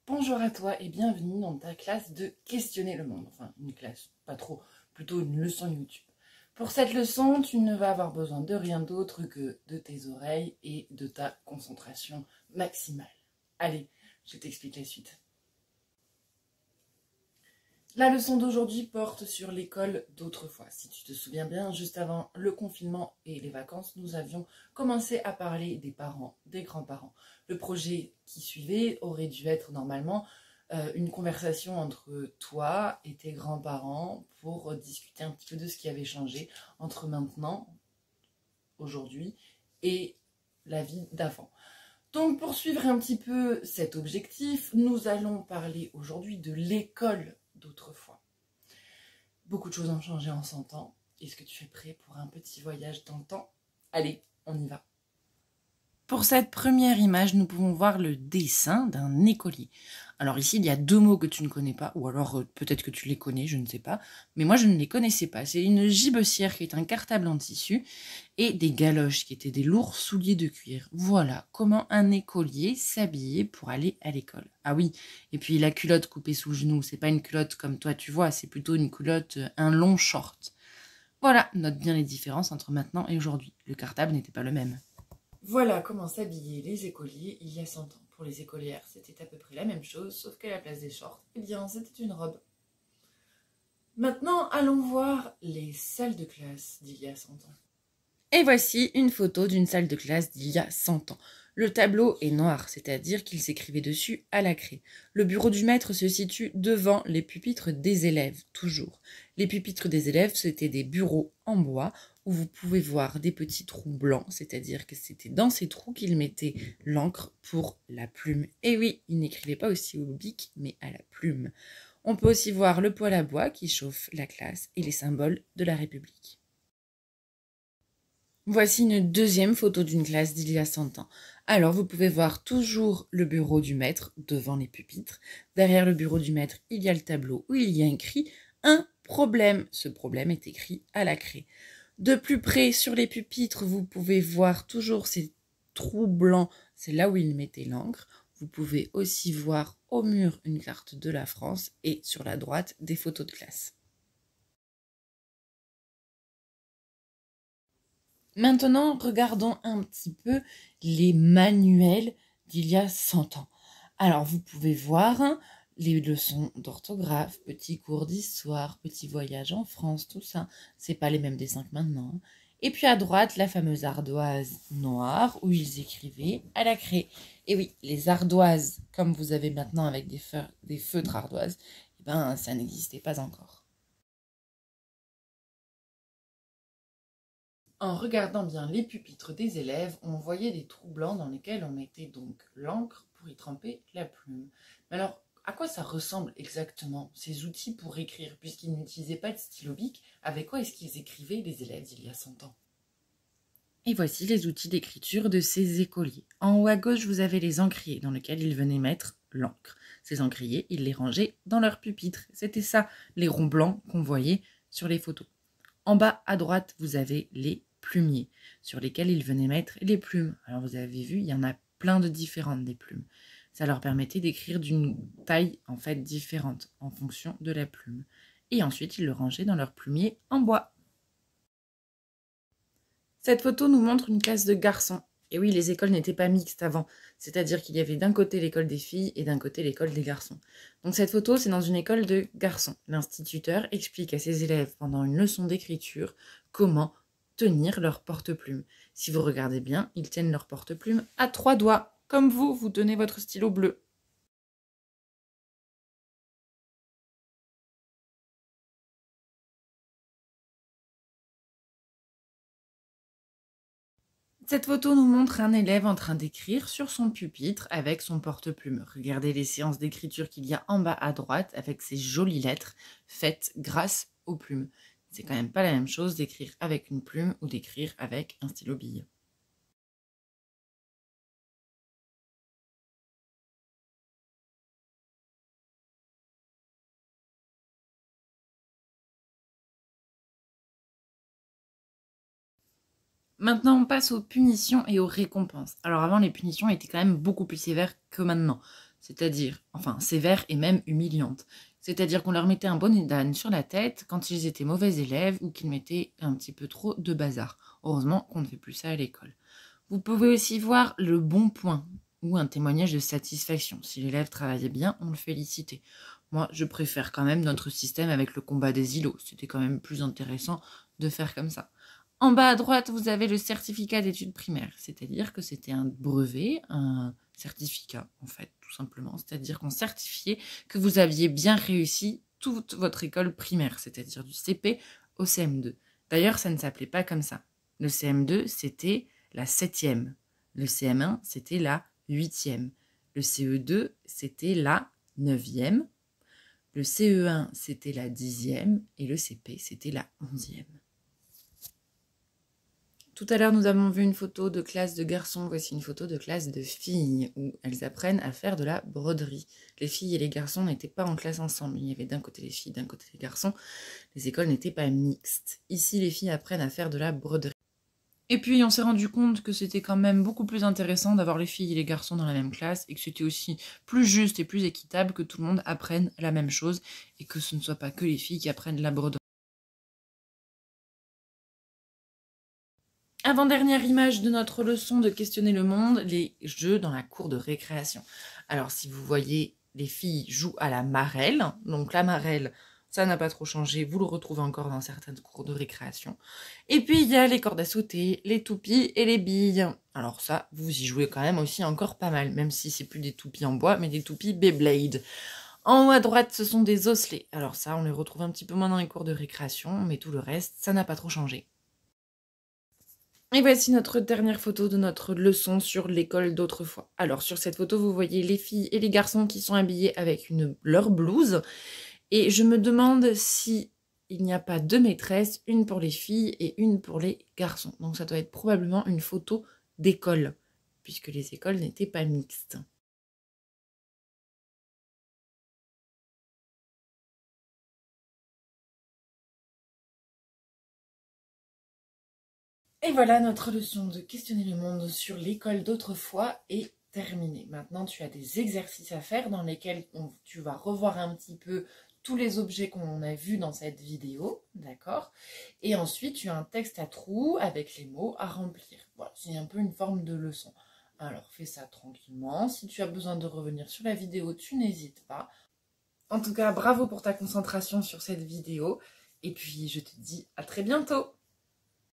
Bonjour à toi et bienvenue dans ta classe de questionner le monde. Enfin, une classe, pas trop, plutôt une leçon YouTube. Pour cette leçon, tu ne vas avoir besoin de rien d'autre que de tes oreilles et de ta concentration maximale. Allez, je t'explique la suite. La leçon d'aujourd'hui porte sur l'école d'autrefois. Si tu te souviens bien, juste avant le confinement et les vacances, nous avions commencé à parler des parents, des grands-parents. Le projet qui suivait aurait dû être normalement une conversation entre toi et tes grands-parents pour discuter un petit peu de ce qui avait changé entre maintenant, aujourd'hui, et la vie d'avant. Donc pour suivre un petit peu cet objectif, nous allons parler aujourd'hui de l'école d'autrefois. Beaucoup de choses ont changé en 100 ans. Est-ce que tu es prêt pour un petit voyage dans le temps? Allez, on y va. Pour cette première image, nous pouvons voir le dessin d'un écolier. Alors ici, il y a deux mots que tu ne connais pas, ou alors peut-être que tu les connais, je ne sais pas. Mais moi, je ne les connaissais pas. C'est une gibecière qui est un cartable en tissu et des galoches qui étaient des lourds souliers de cuir. Voilà comment un écolier s'habillait pour aller à l'école. Ah oui, et puis la culotte coupée sous le genou, c'est pas une culotte comme toi tu vois, c'est plutôt une culotte, un long short. Voilà, note bien les différences entre maintenant et aujourd'hui. Le cartable n'était pas le même. Voilà comment s'habillaient les écoliers il y a 100 ans. Pour les écolières, c'était à peu près la même chose, sauf qu'à la place des shorts, eh bien, c'était une robe. Maintenant, allons voir les salles de classe d'il y a 100 ans. Et voici une photo d'une salle de classe d'il y a 100 ans. Le tableau est noir, c'est-à-dire qu'il s'écrivait dessus à la craie. Le bureau du maître se situe devant les pupitres des élèves, toujours. Les pupitres des élèves, c'était des bureaux en bois où vous pouvez voir des petits trous blancs, c'est-à-dire que c'était dans ces trous qu'ils mettaient l'encre pour la plume. Et oui, ils n'écrivaient pas aussi au bic, mais à la plume. On peut aussi voir le poêle à bois qui chauffe la classe et les symboles de la République. Voici une deuxième photo d'une classe d'il y a 100 ans. Alors, vous pouvez voir toujours le bureau du maître devant les pupitres. Derrière le bureau du maître, il y a le tableau où il y a écrit « un problème ». Ce problème est écrit à la craie. De plus près, sur les pupitres, vous pouvez voir toujours ces trous blancs. C'est là où ils mettaient l'encre. Vous pouvez aussi voir au mur une carte de la France et sur la droite, des photos de classe. Maintenant, regardons un petit peu les manuels d'il y a 100 ans. Alors, vous pouvez voir les leçons d'orthographe, petits cours d'histoire, petits voyages en France, tout ça. C'est pas les mêmes dessins que maintenant. Et puis à droite, la fameuse ardoise noire où ils écrivaient à la craie. Et oui, les ardoises, comme vous avez maintenant avec des feutres ardoises, eh ben, ça n'existait pas encore. En regardant bien les pupitres des élèves, on voyait des trous blancs dans lesquels on mettait donc l'encre pour y tremper la plume. Mais alors, à quoi ça ressemble exactement, ces outils pour écrire, puisqu'ils n'utilisaient pas de stylo bic? Avec quoi est-ce qu'ils écrivaient, les élèves d'il y a 100 ans? Et voici les outils d'écriture de ces écoliers. En haut à gauche, vous avez les encriers dans lesquels ils venaient mettre l'encre. Ces encriers, ils les rangeaient dans leur pupitre. C'était ça, les ronds blancs qu'on voyait sur les photos. En bas à droite, vous avez les plumiers sur lesquels ils venaient mettre les plumes. Alors vous avez vu, il y en a plein de différentes des plumes. Ça leur permettait d'écrire d'une taille en fait différente en fonction de la plume. Et ensuite, ils le rangeaient dans leur plumier en bois. Cette photo nous montre une classe de garçons. Et oui, les écoles n'étaient pas mixtes avant, c'est-à-dire qu'il y avait d'un côté l'école des filles et d'un côté l'école des garçons. Donc cette photo, c'est dans une école de garçons. L'instituteur explique à ses élèves pendant une leçon d'écriture comment tenir leur porte-plume. Si vous regardez bien, ils tiennent leur porte-plume à 3 doigts, comme vous tenez votre stylo bleu. Cette photo nous montre un élève en train d'écrire sur son pupitre avec son porte-plume. Regardez les séances d'écriture qu'il y a en bas à droite avec ces jolies lettres faites grâce aux plumes. C'est quand même pas la même chose d'écrire avec une plume ou d'écrire avec un stylo bille. Maintenant, on passe aux punitions et aux récompenses. Alors avant, les punitions étaient quand même beaucoup plus sévères que maintenant. c'est-à-dire, enfin, sévère et même humiliante. C'est-à-dire qu'on leur mettait un bonnet d'âne sur la tête quand ils étaient mauvais élèves ou qu'ils mettaient un petit peu trop de bazar. Heureusement qu'on ne fait plus ça à l'école. Vous pouvez aussi voir le bon point ou un témoignage de satisfaction. Si l'élève travaillait bien, on le félicitait. Moi, je préfère quand même notre système avec le combat des îlots. C'était quand même plus intéressant de faire comme ça. En bas à droite, vous avez le certificat d'études primaires, c'est-à-dire que c'était un brevet, un certificat en fait, tout simplement. C'est-à-dire qu'on certifiait que vous aviez bien réussi toute votre école primaire, c'est-à-dire du CP au CM2. D'ailleurs, ça ne s'appelait pas comme ça. Le CM2, c'était la 7e. Le CM1, c'était la 8e. Le CE2, c'était la 9e. Le CE1, c'était la 10e. Et le CP, c'était la 11e. Tout à l'heure, nous avons vu une photo de classe de garçons. Voici une photo de classe de filles où elles apprennent à faire de la broderie. Les filles et les garçons n'étaient pas en classe ensemble. Il y avait d'un côté les filles, d'un côté les garçons. Les écoles n'étaient pas mixtes. Ici, les filles apprennent à faire de la broderie. Et puis, on s'est rendu compte que c'était quand même beaucoup plus intéressant d'avoir les filles et les garçons dans la même classe et que c'était aussi plus juste et plus équitable que tout le monde apprenne la même chose et que ce ne soit pas que les filles qui apprennent la broderie. Avant-dernière image de notre leçon de questionner le monde, les jeux dans la cour de récréation. Alors si vous voyez, les filles jouent à la marelle. Donc la marelle, ça n'a pas trop changé, vous le retrouvez encore dans certaines cours de récréation. Et puis il y a les cordes à sauter, les toupies et les billes. Alors ça, vous y jouez quand même aussi encore pas mal, même si c'est plus des toupies en bois, mais des toupies Beyblade. En haut à droite, ce sont des osselets. Alors ça, on les retrouve un petit peu moins dans les cours de récréation, mais tout le reste, ça n'a pas trop changé. Et voici notre dernière photo de notre leçon sur l'école d'autrefois. Alors sur cette photo, vous voyez les filles et les garçons qui sont habillés avec leur blouse. Et je me demande si il n'y a pas deux maîtresses, une pour les filles et une pour les garçons. Donc ça doit être probablement une photo d'école, puisque les écoles n'étaient pas mixtes. Et voilà, notre leçon de questionner le monde sur l'école d'autrefois est terminée. Maintenant, tu as des exercices à faire dans lesquels tu vas revoir un petit peu tous les objets qu'on a vus dans cette vidéo, d'accord? Et ensuite, tu as un texte à trous avec les mots à remplir. Voilà, c'est un peu une forme de leçon. Alors, fais ça tranquillement. Si tu as besoin de revenir sur la vidéo, tu n'hésites pas. En tout cas, bravo pour ta concentration sur cette vidéo. Et puis, je te dis à très bientôt!